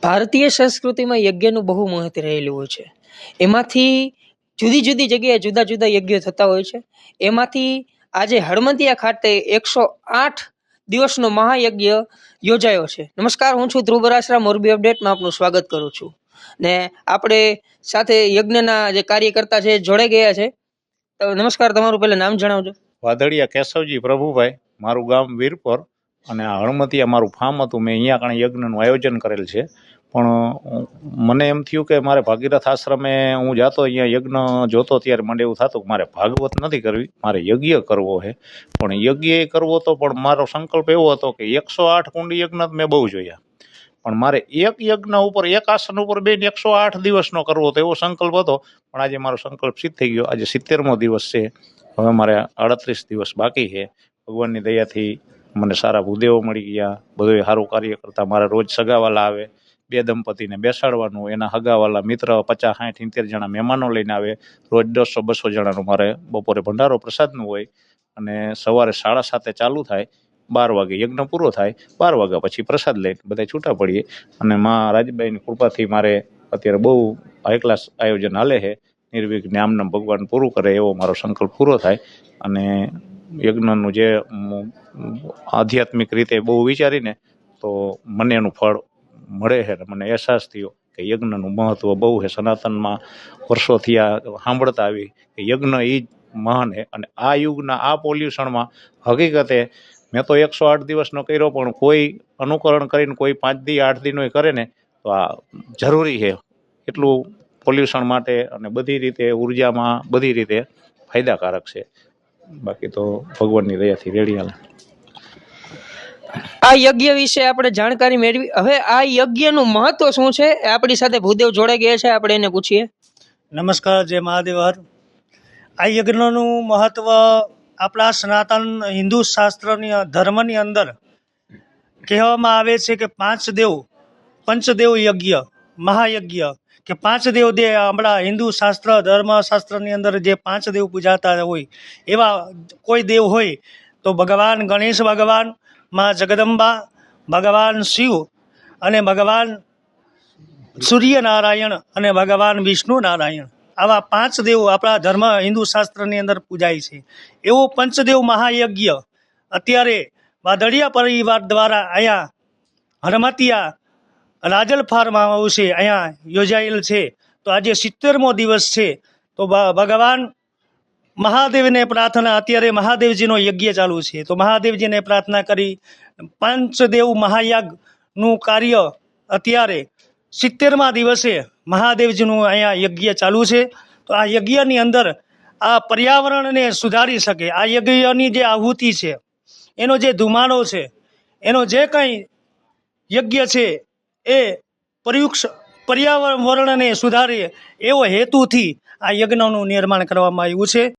ભારતીય સંસ્કૃતિમાં યજ્ઞનું બહુ મહત્વ રહેલું હોય છે. એમાંથી જુદી જુદી જગ્યાએ જુદા જુદા યજ્ઞ થતા હોય છે. એમાંથી આજે હળમતિયા ખાતે 108 દિવસનો મહાયજ્ઞ યોજાયો છે. નમસ્કાર, હું છું ધ્રુવ બરાસરા, મોરબી અપડેટમાં આપનું સ્વાગત કરું છું. ને આપણે સાથે યજ્ઞના જે કાર્યકર્તા છે જોડાઈ ગયા છે. તો નમસ્કાર, તમારું પહેલા નામ જણાવજો. વાદળિયા કેશવજી પ્રભુભાઈ, મારું ગામ વીરપર, અને આ હળમતિયા મારું ફાર્મ હતું. મેં અહીંયા કણે યજ્ઞનું આયોજન કરેલ છે. પણ મને એમ થયું કે મારે ભાગીરથ આશ્રમે હું જાતો અહીંયા યજ્ઞ જોતો ત્યારે મને એવું થતું કે મારે ભાગવત નથી કરવી, મારે યજ્ઞ કરવો છે. પણ યજ્ઞ કરવો તો પણ મારો સંકલ્પ એવો હતો કે 108 કુંડી યજ્ઞ મેં બહુ જોયા, પણ મારે એક યજ્ઞ ઉપર એક આસન ઉપર બેન 108 દિવસનો કરવો તો એવો સંકલ્પ હતો. પણ આજે મારો સંકલ્પ સિદ્ધ થઈ ગયો. આજે 70મો દિવસ છે. હવે મારે 38 દિવસ બાકી છે. ભગવાનની દયાથી મને સારા ભૂદેવો મળી ગયા. બધું સારું કાર્ય કરતા મારે રોજ સગાવાલા આવે, 2 દંપતીને બેસાડવાનું, એના હગાવાલા મિત્ર 50, 60, 70 જણા મહેમાનો લઈને આવે. રોજ 100, 200 જણાનું મારે બપોરે ભંડારો પ્રસાદનું હોય, અને સવારે 7:30 ચાલુ થાય. 12 વાગે યજ્ઞ પૂરો થાય. 12 વાગ્યા પછી પ્રસાદ લઈને બધા છૂટા પડીએ. અને માં રાજબાઈની કૃપાથી મારે અત્યારે બહુ હાઈ ક્લાસ આયોજન હાલે છે. નિર્વિઘ્ને આમનામ ભગવાન પૂરું કરે એવો મારો સંકલ્પ પૂરો થાય. અને યજ્ઞનું જે આધ્યાત્મિક રીતે બહુ વિચારીને તો મને એનું ફળ મળે છે. મને અહેસાસ થયો કે યજ્ઞનું મહત્ત્વ બહુ છે. સનાતનમાં વર્ષોથી આ સાંભળતા આવી કે યજ્ઞ એ જ મહાન છે. અને આ યુગના આ પોલ્યુશનમાં હકીકતે મેં તો 108 દિવસનો કર્યો, પણ કોઈ અનુકરણ કરીને કોઈ 5 દી 8 દીનો કરે ને તો આ જરૂરી છે. એટલું પોલ્યુશન માટે અને બધી રીતે ઉર્જામાં બધી રીતે ફાયદાકારક છે. બાકી તો ભગવાનની દયાથી રેડી હાલે. આ યજ્ઞ વિશે આપણે જાણકારી મેળવી. હવે આ યજ્ઞનું મહત્વ શું છે એ આપણી સાથે ભૂદેવ જોડાઈ ગયા છે, આપણે એને પૂછીએ. નમસ્કાર, જય મહાદેવ હર. આ યજ્ઞનું મહત્વ આપણા સનાતન હિન્દુ શાસ્ત્રની ધર્મની અંદર કહેવામાં આવે છે કે 5 દેવ, પંચદેવ યજ્ઞ, મહાયજ્ઞ, કે 5 દેવ જે આપણા હિન્દુ શાસ્ત્ર ધર્મશાસ્ત્રની અંદર જે 5 દેવ પૂજાતા હોય એવા કોઈ દેવ હોય તો ભગવાન ગણેશ ભગવાન, માં જગદંબા, ભગવાન શિવ, અને ભગવાન સૂર્યનારાયણ, અને ભગવાન વિષ્ણુ નારાયણ. આવા 5 દેવ આપણા ધર્મ હિન્દુ શાસ્ત્રની અંદર પૂજાય છે. એવો પંચદેવ મહાયજ્ઞ અત્યારે વાદળિયા પરિવાર દ્વારા અહીંયા હળમતિયા રાજલ ફાર્મ હાઉસે અહીંયા યોજાયેલ છે. તો આજે 70મો દિવસ છે. તો ભગવાન મહાદેવને પ્રાર્થના, અત્યારે મહાદેવજીનો યજ્ઞ ચાલુ છે. તો મહાદેવજીને પ્રાર્થના કરી પંચદેવ મહાયજ્ઞનું કાર્ય અત્યારે 70મા દિવસે મહાદેવજીનું અહીંયા યજ્ઞ ચાલુ છે. તો આ યજ્ઞની અંદર આ પર્યાવરણને સુધારી શકે, આ યજ્ઞની જે આહુતિ છે, એનો જે ધુમાડો છે, એનો જે કંઈ યજ્ઞ છે એ પર્યાવરણને સુધારે એવો હેતુથી આ યજ્ઞનું નિર્માણ કરવામાં આવ્યું છે.